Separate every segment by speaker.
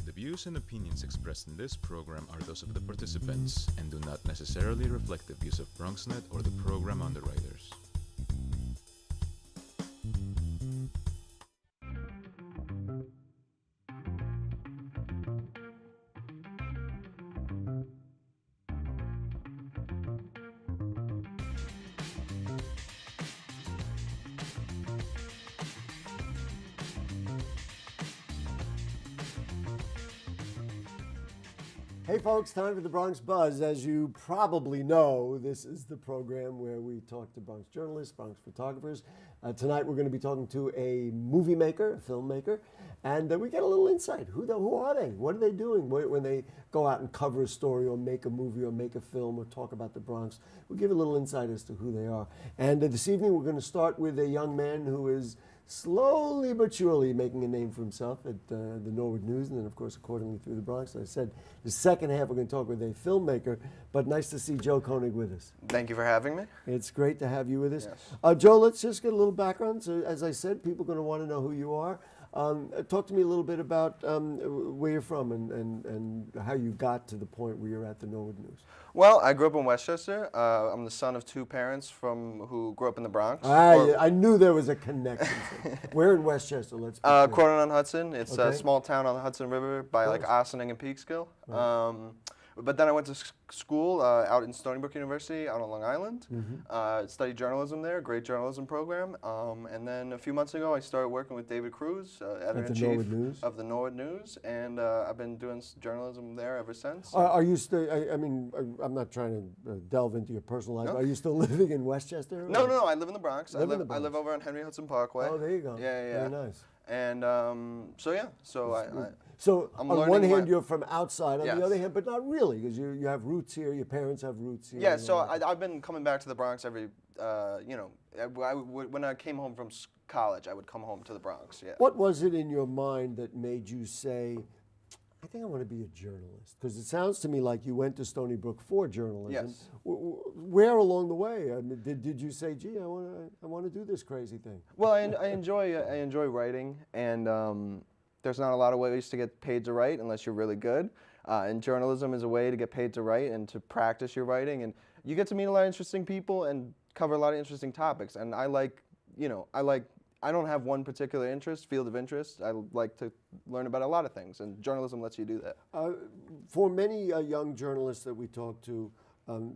Speaker 1: The views and opinions expressed in this program are those of the participants and do not necessarily reflect the views of BronxNet or the program underwriters.
Speaker 2: Hey folks, time for the Bronx Buzz. As you probably know, this is the program where we talk to Bronx journalists, Bronx photographers. Tonight we're going to be talking to a movie maker, a filmmaker, and we get a little insight. Who are they? What are they doing when they go out and cover a story or make a movie or make a film or talk about the Bronx? We'll give a little insight as to who they are. And this evening we're going to start with a young man who is slowly but surely making a name for himself at the Norwood News, and then of course accordingly through the Bronx. As I said, the second half we're going to talk with a filmmaker, but nice to see Joe Konig with us.
Speaker 3: Thank you for having me.
Speaker 2: It's great to have you with us.
Speaker 3: Yes.
Speaker 2: Joe, let's just get a little background. So as I said, people are going to want to know who you are. Talk to me a little bit about where you're from and how you got to the point where you're at the Norwood News.
Speaker 3: Well, I grew up in Westchester. I'm the son of two parents who grew up in the Bronx.
Speaker 2: I knew there was a connection. Where in Westchester? Let's be clear.
Speaker 3: Croton-on-Hudson. It's
Speaker 2: Okay.
Speaker 3: a small town on the Hudson River by like Ossining and Peekskill.
Speaker 2: Right.
Speaker 3: But then I went to school out in Stony Brook University out on Long Island. Studied journalism there, great journalism program. And then a few months ago, I started working with David Cruz, editor-in-chief of the Norwood News, and I've been doing journalism there ever since.
Speaker 2: Are you still? I mean, I'm not trying to delve into your personal life.
Speaker 3: No.
Speaker 2: Are you still living in Westchester?
Speaker 3: No, I live in the Bronx.
Speaker 2: Live in the Bronx.
Speaker 3: I live over on Henry Hudson Parkway.
Speaker 2: Oh, there you go.
Speaker 3: Yeah.
Speaker 2: Very nice.
Speaker 3: And
Speaker 2: So
Speaker 3: I'm
Speaker 2: on one
Speaker 3: learning
Speaker 2: hand,
Speaker 3: my-
Speaker 2: you're from outside. On
Speaker 3: Yes.
Speaker 2: the other hand, but not really, because you have roots here. Your parents have roots here.
Speaker 3: Yeah,
Speaker 2: and
Speaker 3: so
Speaker 2: all that.
Speaker 3: I've been coming back to the Bronx every, when I came home from college, I would come home to the Bronx, yeah.
Speaker 2: What was it in your mind that made you say, I think I want to be a journalist? Because it sounds to me like you went to Stony Brook for journalism.
Speaker 3: Yes.
Speaker 2: Where along the way? I mean, did you say, gee, I want to do this crazy thing?
Speaker 3: Well, I enjoy writing, and there's not a lot of ways to get paid to write unless you're really good. And journalism is a way to get paid to write and to practice your writing, and you get to meet a lot of interesting people and cover a lot of interesting topics. And I don't have one particular field of interest. I like to learn about a lot of things, and journalism lets you do that.
Speaker 2: For many young journalists that we talk to,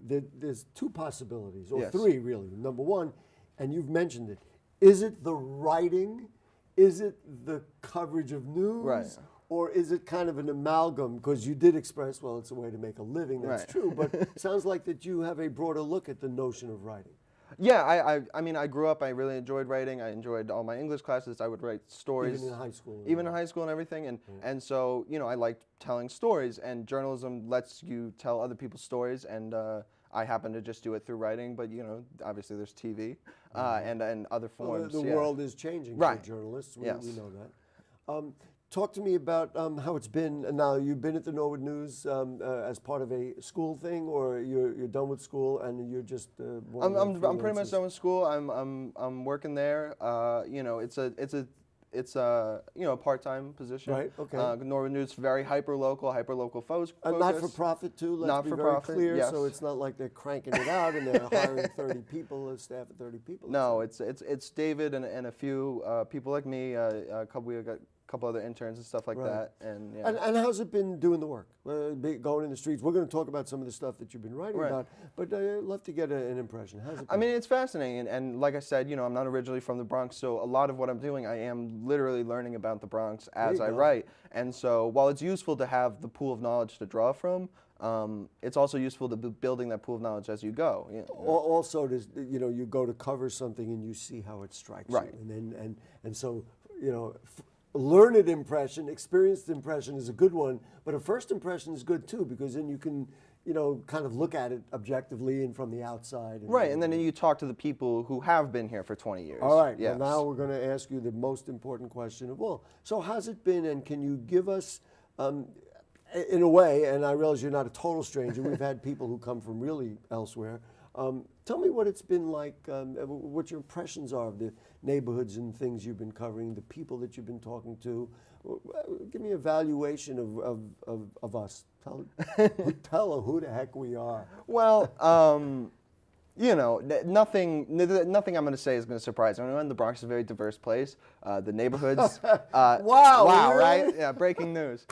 Speaker 2: there's two possibilities, or
Speaker 3: Yes.
Speaker 2: three really. Number one, and you've mentioned it, is it the writing? Is it the coverage of news?
Speaker 3: Right.
Speaker 2: Or is it kind of an amalgam? Because you did express, well, it's a way to make a living. That's
Speaker 3: Right.
Speaker 2: true, but it sounds like that you have a broader look at the notion of writing.
Speaker 3: Yeah, I mean, I grew up, I really enjoyed writing. I enjoyed all my English classes. I would write stories.
Speaker 2: Even in high school.
Speaker 3: Even in high school and everything. And so, I liked telling stories, and journalism lets you tell other people's stories, and I happen to just do it through writing, but, obviously there's TV and other forms.
Speaker 2: The world is changing
Speaker 3: Right.
Speaker 2: for journalists. We
Speaker 3: Yes.
Speaker 2: know that. Talk to me about how it's been. Now, you've been at the Norwood News as part of a school thing, or you're done with school and you're just.
Speaker 3: I'm pretty much done with school. I'm working there. It's a part-time position.
Speaker 2: Right, okay.
Speaker 3: Norwood News, very hyper-local focus.
Speaker 2: Not for profit too. Let's be very clear.
Speaker 3: Yes.
Speaker 2: So it's not like they're cranking it out and they're hiring 30 people, a staff of 30 people.
Speaker 3: No, it's David and a few people like me. We got a couple other interns and stuff like
Speaker 2: Right.
Speaker 3: that. And, yeah.
Speaker 2: And how's it been doing the work? Going in the streets. We're going to talk about some of the stuff that you've been writing
Speaker 3: Right.
Speaker 2: about, but I'd love to get an impression. How's it been?
Speaker 3: I mean, it's fascinating, and like I said, I'm not originally from the Bronx, so a lot of what I'm doing, I am literally learning about the Bronx as I write. And so while it's useful to have the pool of knowledge to draw from, it's also useful to be building that pool of knowledge as you go.
Speaker 2: Also, you go to cover something and you see how it strikes
Speaker 3: Right.
Speaker 2: you, and so learned impression, experienced impression is a good one, but a first impression is good too, because then you can, kind of look at it objectively and from the outside.
Speaker 3: Right, and then you talk to the people who have been here for 20 years.
Speaker 2: All right,
Speaker 3: Yes.
Speaker 2: well, now we're going to ask you the most important question of all. So how's it been, and can you give us, in a way, and I realize you're not a total stranger. We've had people who come from really elsewhere. Tell me what it's been like, what your impressions are of the neighborhoods and things you've been covering, the people that you've been talking to. Give me a valuation of us. Tell who the heck we are.
Speaker 3: Well, you know, nothing I'm going to say is going to surprise anyone. The Bronx is a very diverse place. The neighborhoods.
Speaker 2: Wow, really?
Speaker 3: Right? Yeah, breaking news.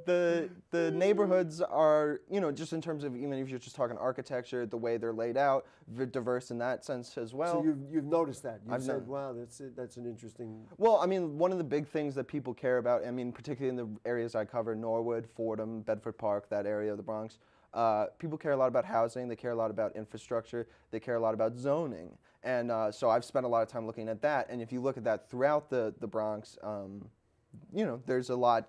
Speaker 3: The neighborhoods are, you know, just in terms of, even if you're just talking architecture, the way they're laid out, diverse in that sense as well.
Speaker 2: So you've noticed that. You've said, wow, that's an interesting.
Speaker 3: Well, I mean, one of the big things that people care about, I mean, particularly in the areas I cover, Norwood, Fordham, Bedford Park, that area of the Bronx, people care a lot about housing, they care a lot about infrastructure, they care a lot about zoning. And so I've spent a lot of time looking at that. And if you look at that throughout the Bronx, you know, there's a lot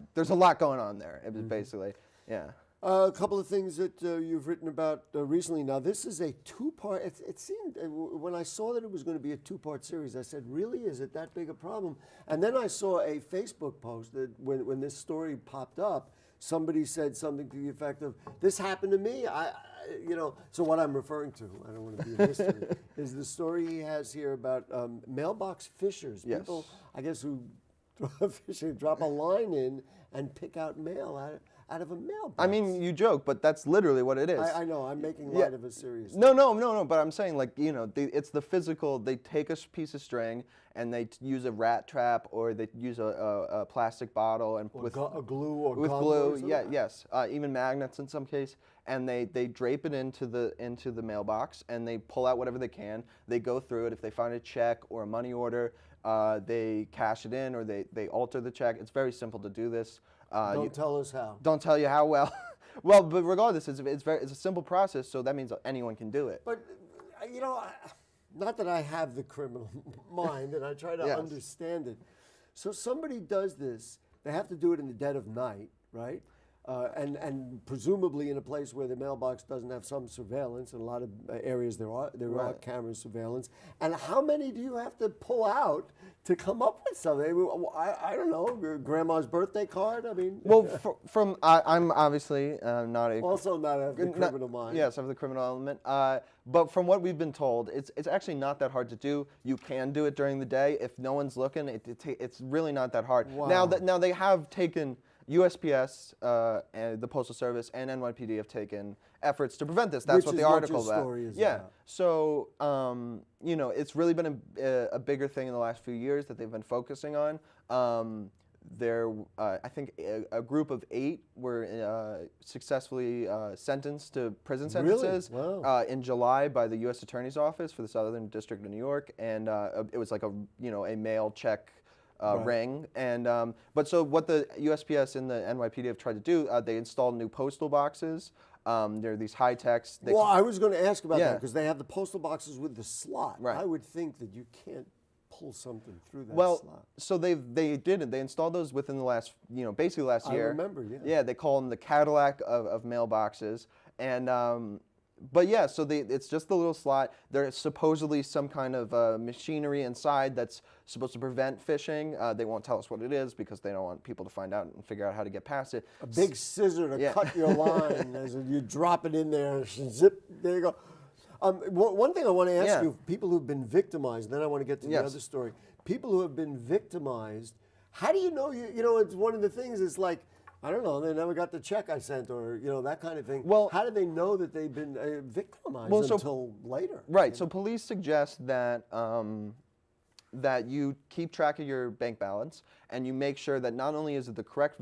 Speaker 3: going on there, basically, yeah.
Speaker 2: A couple of things that you've written about recently. Now, this is a two-part, it seemed, when I saw that it was going to be a two-part series, I said, really, is it that big a problem? And then I saw a Facebook post that when this story popped up, somebody said something to the effect of, this happened to me. You know, so what I'm referring to, I don't want to be a mystery, is the story he has here about mailbox fishers.
Speaker 3: Yes.
Speaker 2: People, I guess, who drop a line in and pick out mail out of a mailbox.
Speaker 3: I mean, you joke, but that's literally what it is.
Speaker 2: I know, I'm making light of a serious.
Speaker 3: No, but I'm saying, like, you know, it's the physical, they take a piece of string and they use a rat trap, or they use a plastic bottle and
Speaker 2: with a glue or
Speaker 3: with
Speaker 2: gum
Speaker 3: glue,
Speaker 2: or
Speaker 3: yeah, yes, even magnets in some case, and they drape it into the mailbox, and they pull out whatever they can. They go through it. If they find a check or a money order, they cash it in, or they alter the check. It's very simple to do this.
Speaker 2: Don't tell us how.
Speaker 3: Don't tell you how well. Well, but regardless, it's a simple process, so that means anyone can do it.
Speaker 2: But, you know, not that I have the criminal mind, and I try to
Speaker 3: Yes.
Speaker 2: understand it. So somebody does this, they have to do it in the dead of night, right? And presumably in a place where the mailbox doesn't have some surveillance. In a lot of areas there are
Speaker 3: Right.
Speaker 2: camera surveillance. And how many do you have to pull out to come up with something? I don't know, grandma's birthday card? I mean.
Speaker 3: Well, I'm obviously not a
Speaker 2: Also not a criminal mind.
Speaker 3: Yes, of the criminal element. But from what we've been told, it's actually not that hard to do. You can do it during the day if no one's looking. It's really not that hard.
Speaker 2: Wow.
Speaker 3: Now they have taken. USPS, and the Postal Service, and NYPD have taken efforts to prevent this. That's
Speaker 2: Which
Speaker 3: what
Speaker 2: is
Speaker 3: the article
Speaker 2: what your story is
Speaker 3: yeah.
Speaker 2: about.
Speaker 3: So you know, it's really been a bigger thing in the last few years that they've been focusing on. I think a group of 8 were successly sentenced to prison sentences in July by the U.S. Attorney's Office for the Southern District of New York, and it was like a mail check. Ring, and but so what the USPS and the NYPD have tried to do, they installed new postal boxes. There are these high techs.
Speaker 2: Well, I was going to ask about
Speaker 3: Yeah.
Speaker 2: that because they have the postal boxes with the slot.
Speaker 3: Right.
Speaker 2: I would think that you can't pull something through that
Speaker 3: Well,
Speaker 2: slot.
Speaker 3: so they did it. They installed those within the last, basically last year.
Speaker 2: I remember, yeah.
Speaker 3: Yeah, they call them the Cadillac of mailboxes, and. But yeah, so it's just the little slot. There's supposedly some kind of machinery inside that's supposed to prevent phishing. They won't tell us what it is because they don't want people to find out and figure out how to get past it.
Speaker 2: A big scissor to
Speaker 3: Yeah.
Speaker 2: cut your line as you drop it in there, zip, there you go. One thing I want to ask
Speaker 3: Yeah.
Speaker 2: you, people who've been victimized, then I want to get to the
Speaker 3: Yes.
Speaker 2: other story. People who have been victimized, how do you know, it's one of the things, it's like, I don't know, they never got the check I sent or, that kind of thing.
Speaker 3: Well,
Speaker 2: how do they know that they've been victimized until later?
Speaker 3: Right, so police suggest that that you keep track of your bank balance and you make sure that not only is it the correct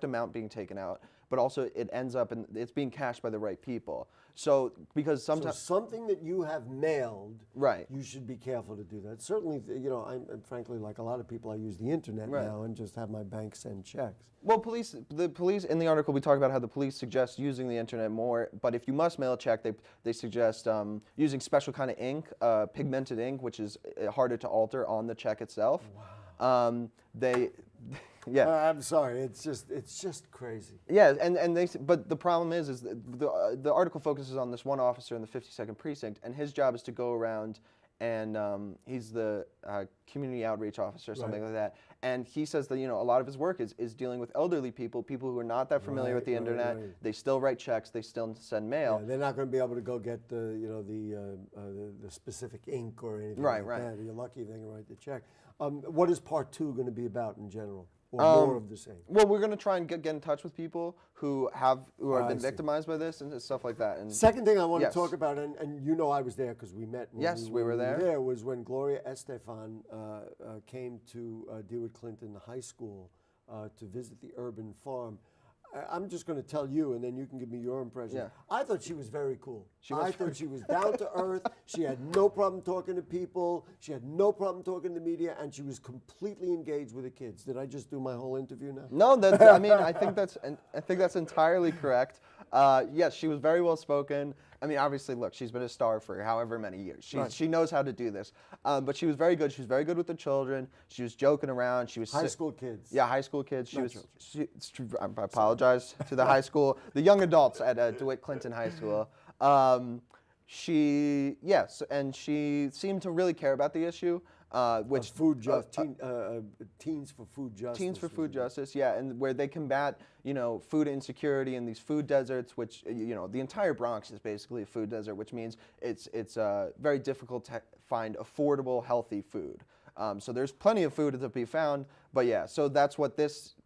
Speaker 3: amount being taken out, but also it ends up and it's being cashed by the right people. So because sometimes
Speaker 2: something that you have mailed,
Speaker 3: right,
Speaker 2: you should be careful to do that. Certainly, I'm frankly, like a lot of people, I use the internet
Speaker 3: Right.
Speaker 2: now and just have my bank send checks.
Speaker 3: Well, the police in the article we talk about how the police suggest using the internet more, but if you must mail a check, they suggest using special kind of ink, pigmented ink, which is harder to alter on the check itself. Wow. Yeah.
Speaker 2: I'm sorry, it's just crazy.
Speaker 3: Yeah, but the problem is the article focuses on this one officer in the 52nd precinct, and his job is to go around and he's the community outreach officer or something like that, And he says that, a lot of his work is dealing with elderly people who are not that familiar with the internet.
Speaker 2: Right.
Speaker 3: They still write checks, they still send mail.
Speaker 2: Yeah, they're not going to be able to go get the specific ink or anything like that. You're lucky if they can write the check. What is part 2 going to be about in general? Or more of the same?
Speaker 3: Well, we're going to try and get in touch with people who have been victimized by this and stuff like that. And
Speaker 2: second thing I want to talk about, and I was there because we met.
Speaker 3: When we were there.
Speaker 2: There was when Gloria Estefan came to DeWitt Clinton High School to visit the urban farm. I'm just going to tell you, and then you can give me your impression.
Speaker 3: Yeah.
Speaker 2: I thought she was very cool. I thought she was down to earth. She had no problem talking to people. She had no problem talking to the media, and she was completely engaged with the kids. Did I just do my whole interview now?
Speaker 3: No, I think that's entirely correct. Yes, she was very well spoken. I mean, obviously, look, she's been a star for however many years. She knows how to do this. But she was very good. She was very good with the children. She was joking around. She was
Speaker 2: high school kids.
Speaker 3: Yeah, high school kids. I apologize to the high school, the young adults at DeWitt Clinton High School. And she seemed to really care about the issue. Which Teens for Food Justice. Teens for Food Justice, yeah, and where they combat, food insecurity in these food deserts, which, the entire Bronx is basically a food desert, which means it's very difficult to find affordable, healthy food. So there's plenty of food to be found, but yeah, so that's what this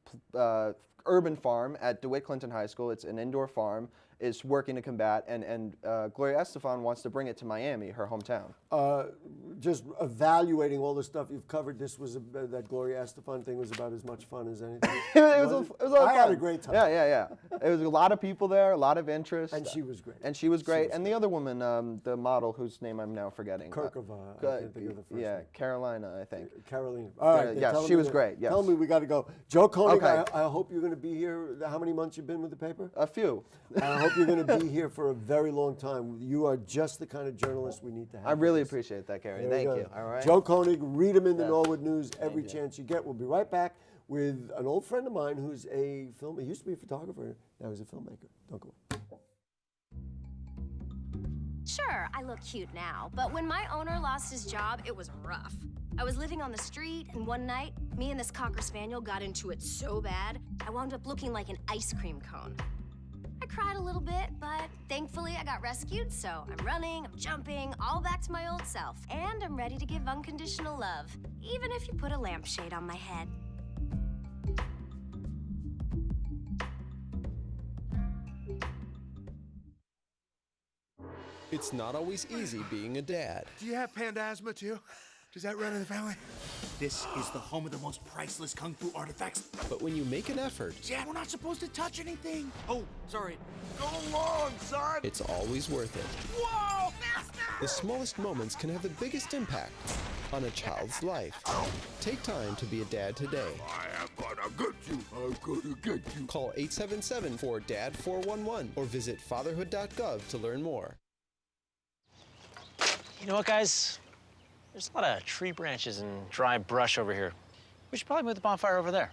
Speaker 3: urban farm at DeWitt Clinton High School, it's an indoor farm, is working to combat, and Gloria Estefan wants to bring it to Miami, her hometown.
Speaker 2: Just evaluating all the stuff you've covered, that Gloria Estefan thing was about as much fun as anything.
Speaker 3: it was a lot of fun.
Speaker 2: I had a great time.
Speaker 3: Yeah. There was a lot of people there, a lot of interest.
Speaker 2: And she was great.
Speaker 3: And the other woman, the model whose name I'm now forgetting.
Speaker 2: Kirkova, I can't think of the first name.
Speaker 3: Carolina, I think.
Speaker 2: Carolina. All right.
Speaker 3: Yes, she was great. Yes.
Speaker 2: Tell me we got to go. Joe Konig,
Speaker 3: Okay.
Speaker 2: I hope you're going to be here. How many months you been with the paper?
Speaker 3: A few.
Speaker 2: I hope you're going to be here for a very long time. You are just the kind of journalist we need to have.
Speaker 3: I really appreciate that, Gary. Thank you. All right.
Speaker 2: Joe Konig, read him in the Norwood News every chance you get. We'll be right back with an old friend of mine who's he used to be a photographer, now he's a filmmaker. Don't go away.
Speaker 4: Sure, I look cute now, but when my owner lost his job, it was rough. I was living on the street, and one night, me and this Cocker Spaniel got into it so bad, I wound up looking like an ice cream cone. I cried a little bit, but thankfully I got rescued, so I'm running, I'm jumping, all back to my old self. And I'm ready to give unconditional love, even if you put a lampshade on my head.
Speaker 5: It's not always easy being a dad.
Speaker 6: Do you have panda asthma too? Does that run in the family? This is the home of the most priceless kung fu artifacts.
Speaker 5: But when you make an effort,
Speaker 6: Dad, we're not supposed to touch anything. Oh, sorry. Go along, son.
Speaker 5: it's always worth it.
Speaker 6: Whoa!
Speaker 5: The smallest moments can have the biggest impact on a child's life. Take time to be a dad today.
Speaker 6: I am gonna get you. I'm gonna get you.
Speaker 5: Call 877-4DAD-411 or visit fatherhood.gov to learn more.
Speaker 7: You know what, guys? There's a lot of tree branches and dry brush over here. We should probably move the bonfire over there.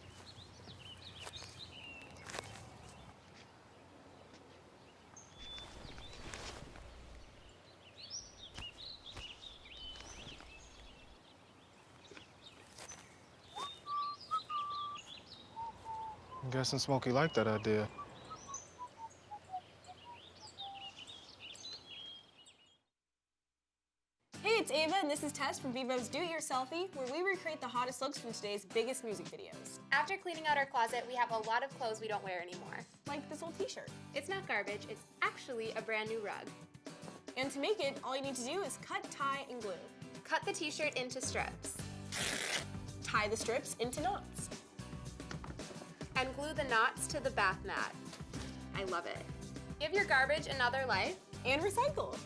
Speaker 8: I'm guessing Smokey liked that idea.
Speaker 9: Hey, it's Ava, and this is Tess from Vivo's Do It Yourselfie, where we recreate the hottest looks from today's biggest music videos.
Speaker 10: After cleaning out our closet, we have a lot of clothes we don't wear anymore.
Speaker 9: Like this old t-shirt.
Speaker 10: It's not garbage, it's actually a brand new rug.
Speaker 9: And to make it, all you need to do is cut, tie, and glue.
Speaker 10: Cut the t-shirt into strips.
Speaker 9: Tie the strips into knots.
Speaker 10: And glue the knots to the bath mat. I love it. Give your garbage another life.
Speaker 9: And recycle.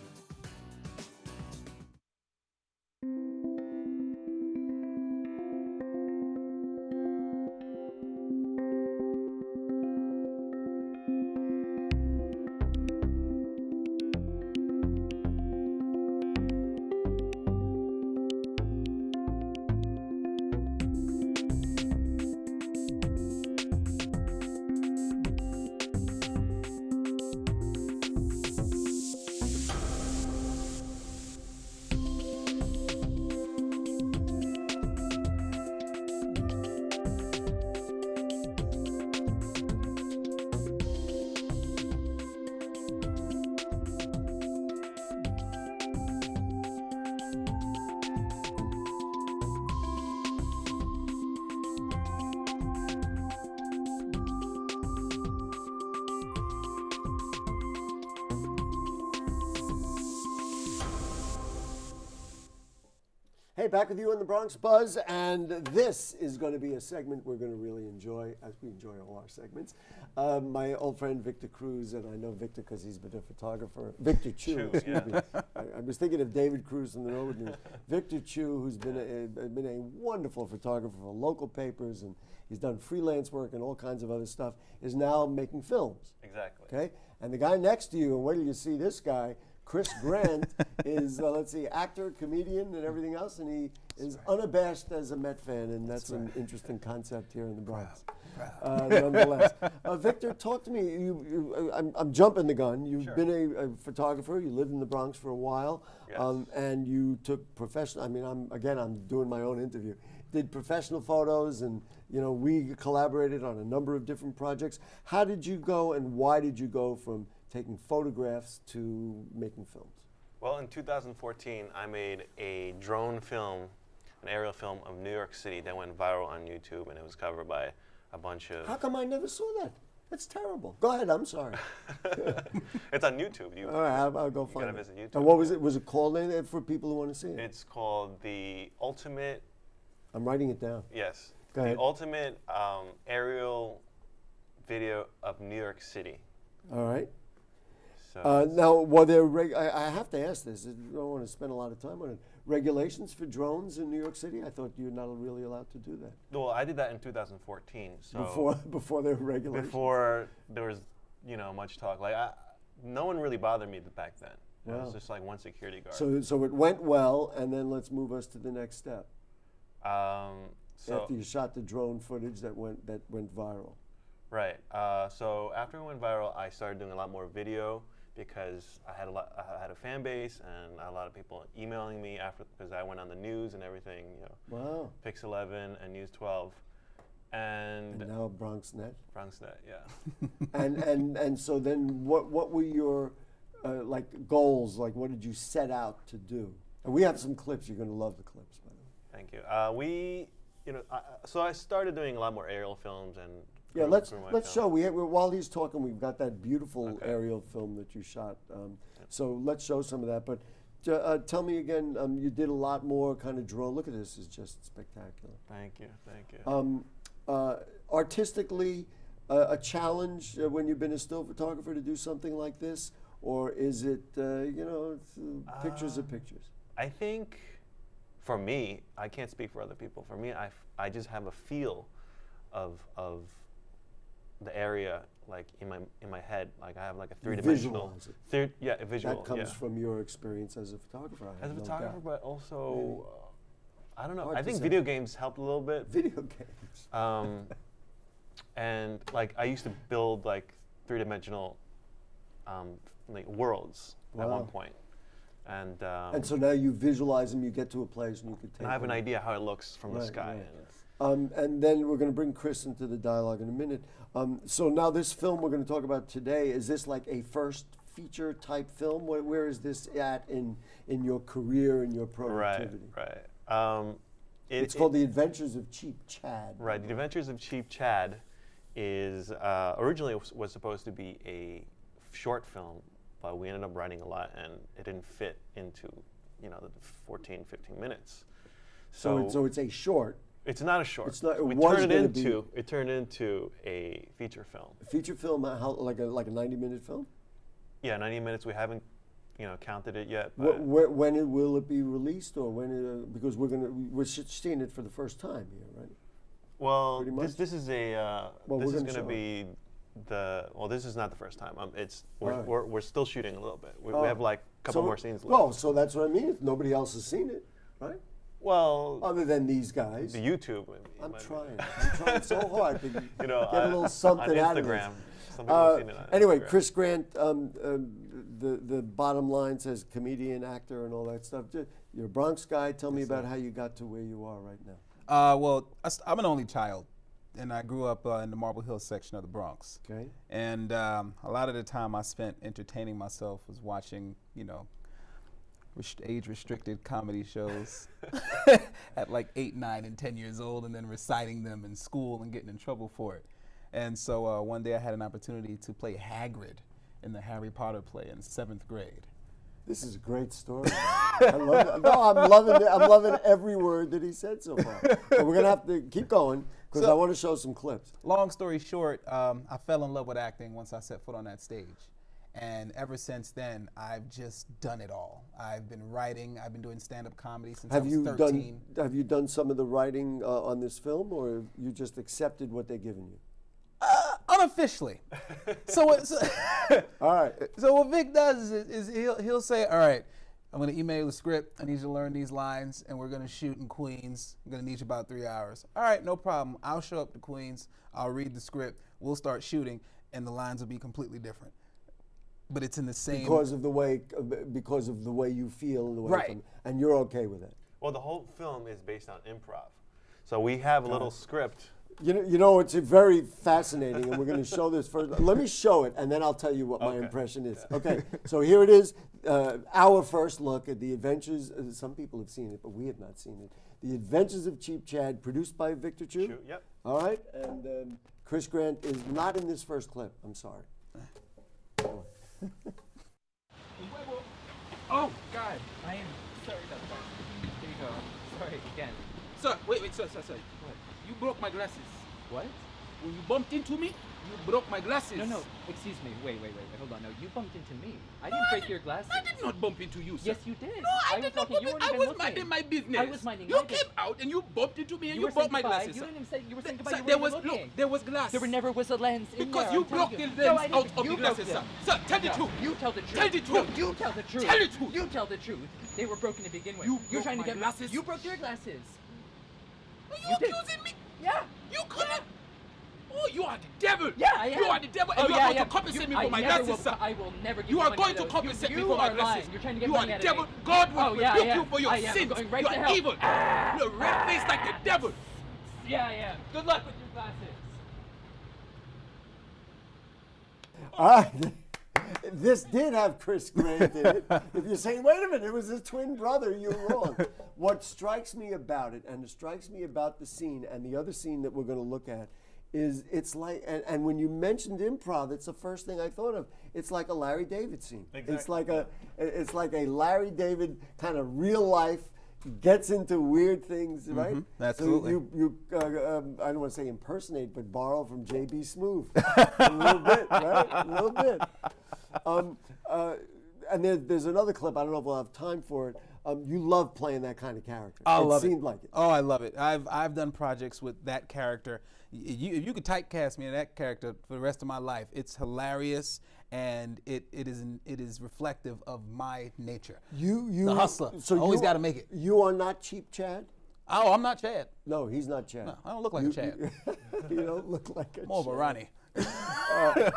Speaker 2: Hey, back with you in the Bronx Buzz, and this is going to be a segment we're going to really enjoy, as we enjoy all our segments. My old friend Victor Cruz, and I know Victor because he's been a photographer. Victor Chu, excuse me. I was thinking of David Cruz from the Norwood News. Victor Chu, who's been a wonderful photographer for local papers, and he's done freelance work and all kinds of other stuff, is now making films.
Speaker 11: Exactly.
Speaker 2: Okay, and the guy next to you, and wait till you see this guy. Chris Grant is, let's see, actor, comedian, and everything else, and he is unabashed as a Met fan, and that's an interesting concept here in the Bronx. Nonetheless, Victor, talk to me. I'm jumping the gun. You've been a photographer. You lived in the Bronx for a while, and you took professional. I mean, I'm doing my own interview. Did professional photos, and we collaborated on a number of different projects. How did you go, and why did you go from taking photographs to making films?
Speaker 11: Well, in 2014, I made a drone film, an aerial film of New York City that went viral on YouTube, and it was covered by a bunch of...
Speaker 2: How come I never saw that? That's terrible. Go ahead, I'm sorry.
Speaker 11: It's on YouTube.
Speaker 2: All right, I'll go find it.
Speaker 11: You gotta visit YouTube.
Speaker 2: And what was it? Was it called anything for people who want to see it?
Speaker 11: It's called The Ultimate...
Speaker 2: I'm writing it down.
Speaker 11: Yes.
Speaker 2: Go ahead.
Speaker 11: The Ultimate Aerial Video of New York City.
Speaker 2: All right.
Speaker 11: So
Speaker 2: now, were there, I have to ask this, I don't want to spend a lot of time on it, regulations for drones in New York City? I thought you're not really allowed to do that.
Speaker 11: Well, I did that in 2014. So
Speaker 2: before there were regulations?
Speaker 11: Before there was, much talk. Like, no one really bothered me back then. It was just like one security guard.
Speaker 2: So it went well, and then let's move us to the next step. After you shot the drone footage that went viral.
Speaker 11: Right. So after it went viral, I started doing a lot more video, because I had a fan base and a lot of people emailing me after, because I went on the news and everything,
Speaker 2: Wow.
Speaker 11: Pix 11 and News 12, and
Speaker 2: now BronxNet.
Speaker 11: BronxNet, yeah.
Speaker 2: and so then what were your goals? Like, what did you set out to do? And we have some clips. You're going to love the clips, by the way.
Speaker 11: Thank you. So I started doing a lot more aerial films and.
Speaker 2: Yeah, let's show. While he's talking, we've got that beautiful aerial film that you shot. So let's show some of that. But tell me again, you did a lot more kind of drone. Look at this; it's just spectacular.
Speaker 11: Thank you.
Speaker 2: Artistically, a challenge when you've been a still photographer to do something like this, or is it pictures are pictures?
Speaker 11: I think, for me, I can't speak for other people. For me, I just have a feel of the area, like in my head, like I have like a three-dimensional. A visual.
Speaker 2: That comes from your experience as a photographer.
Speaker 11: As a photographer, but also, I don't know. I think video games helped a little bit.
Speaker 2: Video games.
Speaker 11: And like I used to build like three-dimensional like worlds at one point, and
Speaker 2: so now you visualize them. You get to a place and you could take.
Speaker 11: I have an idea how it looks from the sky.
Speaker 2: And then we're going to bring Chris into the dialogue in a minute. So now this film we're going to talk about today, is this like a first feature type film? Where is this at in your career and your productivity?
Speaker 11: Right.
Speaker 2: It's called The Adventures of Cheap Chad.
Speaker 11: Right. The Adventures of Cheap Chad is originally was supposed to be a short film, but we ended up writing a lot, and it didn't fit into the 14, 15 minutes.
Speaker 2: So it's a short.
Speaker 11: It's not a short.
Speaker 2: It's not.
Speaker 11: It turned into a feature film.
Speaker 2: A feature film, like a 90-minute film?
Speaker 11: Yeah, 90 minutes. We haven't, counted it yet.
Speaker 2: When will it be released, or when? Because we're seeing it for the first time here, right?
Speaker 11: Well, this is this is going to be this is not the first time. We're still shooting a little bit. We have like a couple more scenes left.
Speaker 2: Well, so that's what I mean. If nobody else has seen it, right?
Speaker 11: Well,
Speaker 2: other than these guys,
Speaker 11: the YouTube.
Speaker 2: I'm trying so hard to get a little something out of this.
Speaker 11: Some people have seen it on
Speaker 2: anyway,
Speaker 11: Instagram.
Speaker 2: Chris Grant, the bottom line says comedian, actor, and all that stuff. You're a Bronx guy. Tell me about how you got to where you are right now.
Speaker 12: Well, I'm an only child, and I grew up in the Marble Hill section of the Bronx.
Speaker 2: Okay.
Speaker 12: And a lot of the time I spent entertaining myself was watching, age-restricted comedy shows at like 8, 9, and 10 years old, and then reciting them in school and getting in trouble for it. And so one day I had an opportunity to play Hagrid in the Harry Potter play in 7th grade.
Speaker 2: This is a great story. I love it. No, I'm loving it. I'm loving every word that he said so far. But we're gonna have to keep going because I want to show some clips.
Speaker 12: Long story short, I fell in love with acting once I set foot on that stage. And ever since then, I've just done it all. I've been writing. I've been doing stand-up comedy since I was 13.
Speaker 2: Have you done some of the writing on this film, or you just accepted what they're giving you?
Speaker 12: Unofficially. So
Speaker 2: all right.
Speaker 12: So what Vic does is he'll say, all right, I'm going to email you the script. I need you to learn these lines, and we're going to shoot in Queens. I'm going to need you about 3 hours. All right, no problem. I'll show up to Queens. I'll read the script. We'll start shooting, and the lines will be completely different. But it's in the same
Speaker 2: because of the way you feel, the way
Speaker 12: right,
Speaker 2: and you're okay with it.
Speaker 11: Well, the whole film is based on improv, so we have a little script.
Speaker 2: You know, it's very fascinating, and we're going to show this first. Let me show it, and then I'll tell you what my impression is. Okay, so here it is, our first look at the adventures. Some people have seen it, but we have not seen it. The Adventures of Cheap Chad, produced by Victor Chu.
Speaker 11: Yep.
Speaker 2: All right, and Chris Grant is not in this first clip. I'm sorry.
Speaker 13: Oh, God, I am sorry about that. Here you go. Sorry again. Sir, wait, sir. What? You broke my glasses. What? When you bumped into me, you broke my glasses. No, excuse me. Wait, hold on. No, you bumped into me. I didn't break your glasses. I did not bump into you, sir. Yes, you did. No, I did not bump into you. I was minding my business. I was minding my business. You came out and you bumped into me and you broke my glasses. You didn't even say, you were saying goodbye. Sir, there was glass. There never was a lens in there. Because you broke the lens out of the glasses, sir. Sir, tell the truth. You tell the truth. Tell the truth. You tell the truth. Tell the truth. You tell the truth. They were broken to begin with. You're trying to get glasses. You broke your glasses. Are you accusing me? Yeah. You couldn't. Oh, you are the devil! Yeah, I am. You are the devil, and you are going to compensate me for my glasses, sir. I will never give you money. You are going to compensate me for my glasses. You're trying to get money out of me. You are the devil. God will rebuke you for your sins. You are evil. You're red-faced like the devil. Yeah, I am. Good luck with your glasses.
Speaker 2: All right. This did have Chris Grant in it. If you're saying, wait a minute, it was his twin brother, you're wrong. What strikes me about it, and it strikes me about the scene, and the other scene that we're going to look at, is it's like, and when you mentioned improv, it's the first thing I thought of. It's like a Larry David scene. Exactly. It's like a Larry David kind of real life, gets into weird things, right?
Speaker 12: Absolutely.
Speaker 2: So you I don't want to say impersonate, but borrow from J.B. Smoove a little bit, right? A little bit. And there's another clip. I don't know if we'll have time for it. You love playing that kind of character.
Speaker 12: I love it.
Speaker 2: It seemed like it.
Speaker 12: Oh, I love it. I've done projects with that character. If you could typecast me in that character for the rest of my life, it's hilarious, and it is reflective of my nature. The hustler. So always got to make it.
Speaker 2: You are not Cheap Chad?
Speaker 12: Oh, I'm not Chad.
Speaker 2: No, he's not Chad.
Speaker 12: No, I don't look like a Chad.
Speaker 2: You don't look like a
Speaker 12: More
Speaker 2: Chad.
Speaker 12: of a Ronnie.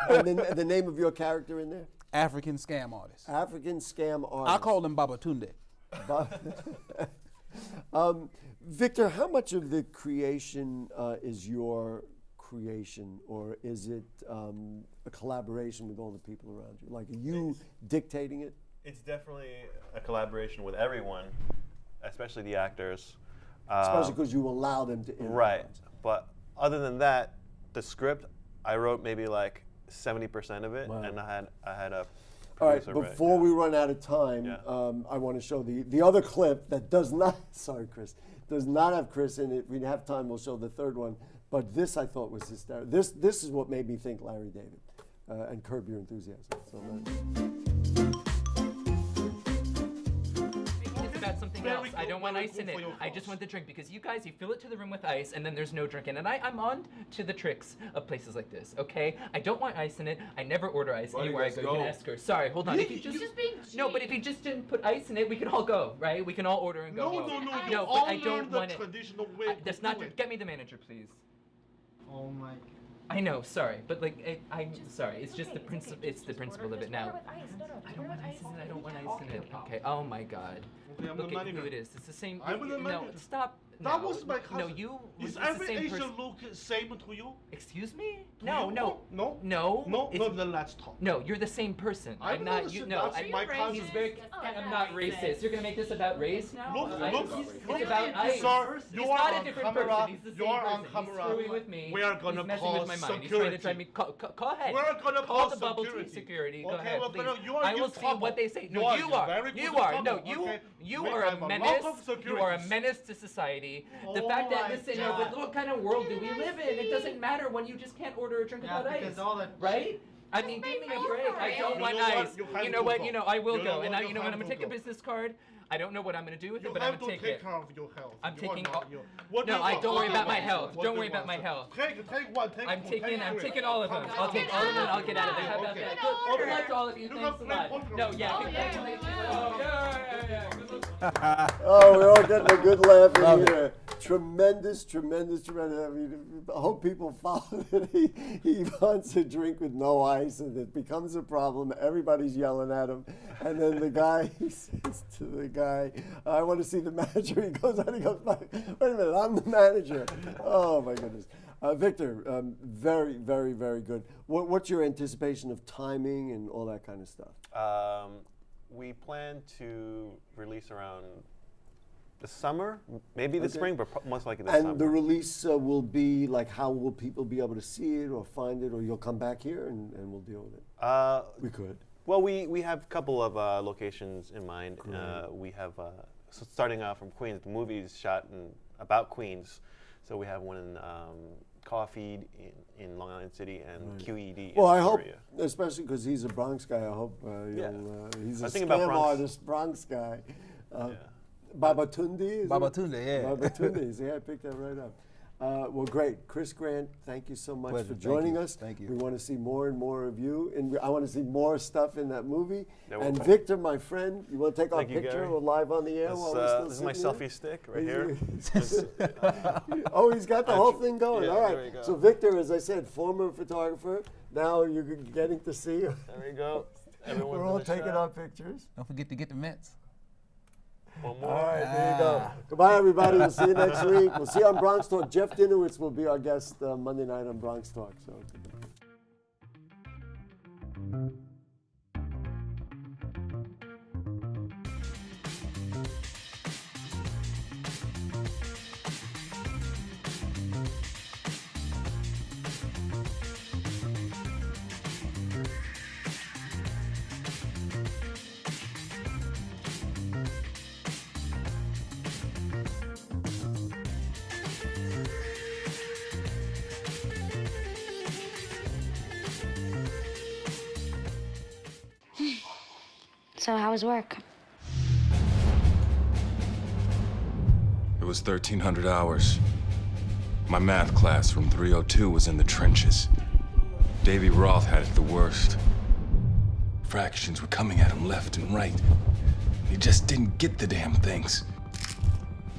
Speaker 2: And then the name of your character in there?
Speaker 12: African scam artist.
Speaker 2: African scam artist.
Speaker 12: I call them Babatunde.
Speaker 2: Victor, how much of the creation is your creation, or is it a collaboration with all the people around you? Like, are you dictating it?
Speaker 11: It's definitely a collaboration with everyone, especially the actors.
Speaker 2: Especially because you allow them to improvise.
Speaker 11: Right, but other than that, the script, I wrote maybe like 70% of it, and I had a
Speaker 2: All right, before we run out of time, I want to show the other clip that does not, sorry Chris, does not have Chris in it. If we have time, we'll show the third one. But this I thought was hysterical. This is what made me think Larry David and Curb Your Enthusiasm. So
Speaker 13: It's about something else. I don't want ice in it. I just want the drink, because you guys, you fill it to the rim with ice, and then there's no drink in it. And I'm on to the tricks of places like this, okay? I don't want ice in it. I never order ice anywhere I go. You can ask her. Sorry, hold on. If you just no, but if you just didn't put ice in it, we could all go, right? We can all order and go home. No, but I don't want it. That's not. Get me the manager, please.
Speaker 8: Oh my.
Speaker 13: I know, sorry, but like, I'm sorry. It's just the principle. It's the principle of it now. I don't want ice in it. I don't want ice in it. Okay. Oh my God.
Speaker 8: Okay, I'm
Speaker 13: Look
Speaker 8: the
Speaker 13: at
Speaker 8: manager.
Speaker 13: who it is. It's the same.
Speaker 8: I'm the
Speaker 13: No,
Speaker 8: manager.
Speaker 13: stop.
Speaker 14: That was my cousin.
Speaker 13: No, you.
Speaker 14: Is
Speaker 13: it's
Speaker 14: every
Speaker 13: the same
Speaker 14: Asian
Speaker 13: person.
Speaker 14: look same to you?
Speaker 13: Excuse me?
Speaker 14: To
Speaker 13: No,
Speaker 14: you?
Speaker 13: no,
Speaker 14: No?
Speaker 13: no.
Speaker 14: No,
Speaker 13: it's-
Speaker 14: no, then let's talk.
Speaker 13: No, you're the same person.
Speaker 14: I'm
Speaker 13: not.
Speaker 14: not
Speaker 13: You
Speaker 14: the-
Speaker 13: no.
Speaker 14: that's my cousin.
Speaker 13: He's very. I'm not racist. You're gonna make this about race now?
Speaker 14: Look,
Speaker 13: It's about ice.
Speaker 14: Sir,
Speaker 13: He's
Speaker 14: you
Speaker 13: not
Speaker 14: are
Speaker 13: a
Speaker 14: on
Speaker 13: different
Speaker 14: camera.
Speaker 13: person. He's the same
Speaker 14: You are
Speaker 13: person.
Speaker 14: on camera.
Speaker 13: He's screwing with me.
Speaker 14: We are gonna
Speaker 13: He's messing
Speaker 14: call
Speaker 13: with my mind.
Speaker 14: security.
Speaker 13: He's trying to drive me. Call ahead.
Speaker 14: We're gonna
Speaker 13: call
Speaker 14: call
Speaker 13: the bubble
Speaker 14: security.
Speaker 13: tea security. Go
Speaker 14: Okay,
Speaker 13: ahead,
Speaker 14: well,
Speaker 13: please.
Speaker 14: but you are
Speaker 13: I will
Speaker 14: in
Speaker 13: see
Speaker 14: trouble.
Speaker 13: what they say.
Speaker 14: You
Speaker 13: No,
Speaker 14: are
Speaker 13: you
Speaker 14: in
Speaker 13: are.
Speaker 14: very good
Speaker 13: You are. No,
Speaker 14: trouble,
Speaker 13: you.
Speaker 14: okay?
Speaker 13: You
Speaker 14: We
Speaker 13: are a
Speaker 14: have a lot
Speaker 13: menace.
Speaker 14: of
Speaker 13: You are a
Speaker 14: securities.
Speaker 13: menace to society. The
Speaker 14: Oh
Speaker 13: fact that
Speaker 14: my
Speaker 13: listen,
Speaker 14: God.
Speaker 13: what kind of world do we live in? It doesn't matter when you just can't order a drink without ice, right? I mean, give me a break. I don't want ice. You know what? You know, I will go. And I, you know what? I'm gonna take a business card. I don't know what I'm gonna do with it, but I'm gonna take it.
Speaker 14: You have to take care of your health.
Speaker 13: I'm
Speaker 14: You
Speaker 13: taking.
Speaker 14: are not- you- What do
Speaker 13: No,
Speaker 14: you
Speaker 13: I
Speaker 14: want?
Speaker 13: don't worry
Speaker 14: What
Speaker 13: about
Speaker 14: do
Speaker 13: my
Speaker 14: you
Speaker 13: health.
Speaker 14: want? What
Speaker 13: Don't
Speaker 14: do
Speaker 13: worry
Speaker 14: you
Speaker 13: about
Speaker 14: want?
Speaker 13: my health.
Speaker 14: Take one. Take
Speaker 13: I'm
Speaker 14: two,
Speaker 13: taking.
Speaker 14: take
Speaker 13: I'm
Speaker 14: three.
Speaker 13: taking all of them. I'll take all of them. And I'll get out of there. How about that? Good luck to all of you. Thanks a lot. No, yeah. Congratulations. Oh, yeah. Good luck.
Speaker 2: Oh, we're all getting a good laugh in here. Tremendous. I mean, I hope people follow it. He wants a drink with no ice, and it becomes a problem. Everybody's yelling at him. And then the guy, he says to the guy, I want to see the manager. He goes out, he goes back. Wait a minute, I'm the manager. Oh, my goodness. Victor, very, very, very good. What's your anticipation of timing and all that kind of stuff?
Speaker 11: We plan to release around the summer, maybe the spring, but most likely the summer.
Speaker 2: And the release will be like, how will people be able to see it or find it, or you'll come back here and we'll deal with it? We could.
Speaker 11: Well, we have a couple of locations in mind. We have, so starting off from Queens, the movie's shot about Queens. So we have one in Coffee in Long Island City and QED
Speaker 2: Well,
Speaker 11: in
Speaker 2: I hope,
Speaker 11: Korea.
Speaker 2: especially because he's a Bronx guy, I hope he's a scam artist, Bronx guy. Babatunde?
Speaker 12: Babatunde, yeah.
Speaker 2: Babatunde, yeah, I picked that right up. Well, great. Chris Grant, thank you so much
Speaker 12: Pleasure.
Speaker 2: for joining us.
Speaker 12: Thank you.
Speaker 2: We want to see more and more of you, and I want to see more stuff in that movie.
Speaker 11: Yeah,
Speaker 2: and Victor, my friend, you want to take our
Speaker 11: Thank you,
Speaker 2: picture?
Speaker 11: Gary.
Speaker 2: We're live on the air
Speaker 11: This,
Speaker 2: while we're still
Speaker 11: this is my
Speaker 2: sitting
Speaker 11: selfie stick right here.
Speaker 2: Oh, he's got the whole thing going.
Speaker 11: Yeah,
Speaker 2: All right.
Speaker 11: there we go.
Speaker 2: So Victor, as I said, former photographer. Now you're getting to see.
Speaker 11: There we go. Everyone's
Speaker 2: We're
Speaker 11: in
Speaker 2: all
Speaker 11: the
Speaker 2: taking
Speaker 11: shot.
Speaker 2: our pictures.
Speaker 12: Don't forget to get the mints.
Speaker 11: One more.
Speaker 2: All right, there you go. Goodbye, everybody. We'll see you next week. We'll see you on Bronx Talk. Jeff Dinowitz will be our guest Monday night on Bronx Talk. So.
Speaker 4: So how was work?
Speaker 15: It was 1,300 hours. My math class from 302 was in the trenches. Davy Roth had it the worst. Fractions were coming at him left and right. He just didn't get the damn things.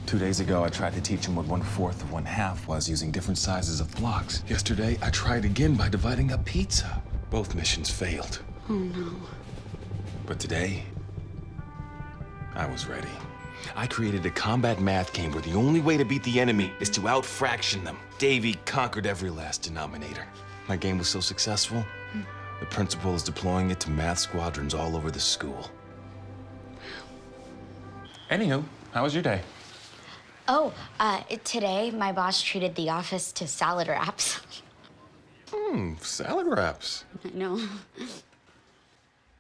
Speaker 15: 2 days ago, I tried to teach him what 1/4 of 1/2 was using different sizes of blocks. Yesterday, I tried again by dividing up pizza. Both missions failed.
Speaker 4: Oh no.
Speaker 15: But today, I was ready. I created a combat math game where the only way to beat the enemy is to out-fraction them. Davy conquered every last denominator. My game was so successful, the principal is deploying it to math squadrons all over the school. Anywho, how was your day?
Speaker 4: Oh, today my boss treated the office to salad wraps.
Speaker 15: Salad wraps.
Speaker 4: I know.